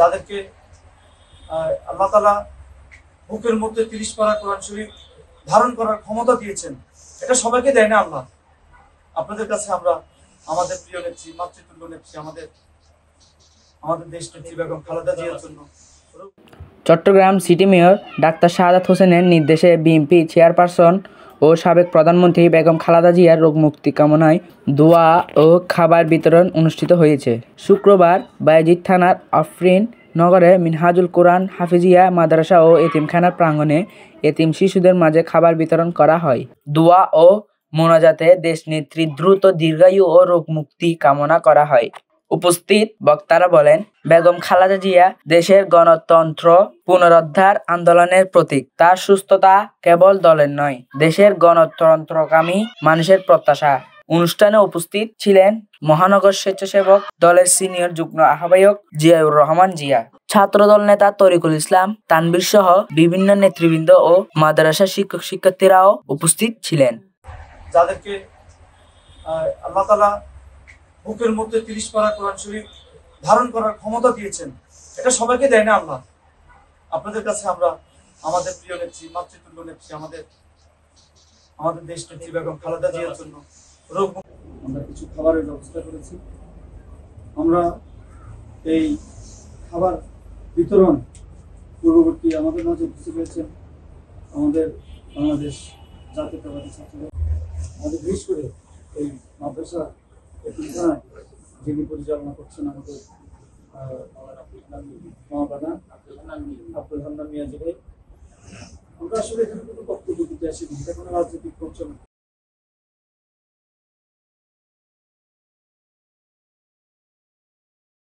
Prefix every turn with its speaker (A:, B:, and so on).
A: যাদেরকে আল্লাহ তাআলা বুকের মধ্যে 30 পারা কোরআন শরীফ ধারণ করার ক্ষমতা দিয়েছেন, এটা সবাইকে দেয় না আল্লাহ। আপনাদের কাছে আমরা আমাদের প্রিয় নেত্রী, মাতৃতুল্য নেত্রী, আমাদের দেশ নেত্রী বেগম খালেদা জিয়ার জন্য।
B: চট্টগ্রাম সিটি মেয়র ডাক্তার শাহাদাত হোসেনের নির্দেশে বিএনপি চেয়ারপারসন ও সাবেক প্রধানমন্ত্রী বেগম খালেদা জিয়ার রোগমুক্তি কামনায় দোয়া ও খাবার বিতরণ অনুষ্ঠিত হয়েছে। শুক্রবার বায়েজিদ থানার আফরিন নগরে মিনহাজুল কোরআন হাফিজিয়া মাদ্রাসা ও এতিমখানার প্রাঙ্গণে এতিম শিশুদের মাঝে খাবার বিতরণ করা হয়। দোয়া ও মোনাজাতে দেশনেত্রীর দ্রুত দীর্ঘায়ু ও রোগমুক্তি কামনা করা হয়। উপস্থিত বক্তারা বলেন, বেগম খালেদা জিয়া দেশের গণতন্ত্র পুনরুদ্ধার আন্দোলনের প্রতীক। তার সুস্থতা কেবল দলের নয়, দেশের গণতন্ত্রকামী মানুষের প্রত্যাশা। অনুষ্ঠানে উপস্থিত ছিলেন মহানগর স্বেচ্ছাসেবক দলের সিনিয়র যুগ্ম আহ্বায়ক জিয়াউর রহমান জিয়া, ছাত্রদল নেতা তরিকুল ইসলাম তানভীর সহ বিভিন্ন নেতৃবৃন্দ ও মাদ্রাসা শিক্ষক শিক্ষার্থীরাও উপস্থিত ছিলেন।
A: যাদেরকে আল্লাহ তাআলা বুকের মধ্যে 30 পারা কোরআন শরীফ ধারণ করার ক্ষমতা দিয়েছেন, এটা সবাইকে দেয় না আল্লাহ। আপনাদের কাছে আমরা আমাদের প্রিয় নেত্রী, মাতৃতুল্য নেত্রী, আমাদের দেশ নেত্রী বেগম খালেদা জিয়ার জন্য আমরা কিছু খাবারের ব্যবস্থা করেছি। আমরা এই খাবার বিতরণ পূর্ববর্তী আমাদের মাঝে উপস্থিত হয়েছেন আমাদের বাংলাদেশ জাতীয়তাবাদী ছাত্রদল, আমাদের বিশেষ করে এই মাদ্রাসা এতিমখানায় যিনি পরিচালনা করছেন আমাদের মহাপ্রধান আব্দুল হান্নান মিয়াজি ভাই। আমরা আসলে এখানে কোনো বক্তব্য দিতে আসিনি, এটা কোনো রাজনৈতিক প্রচারণা।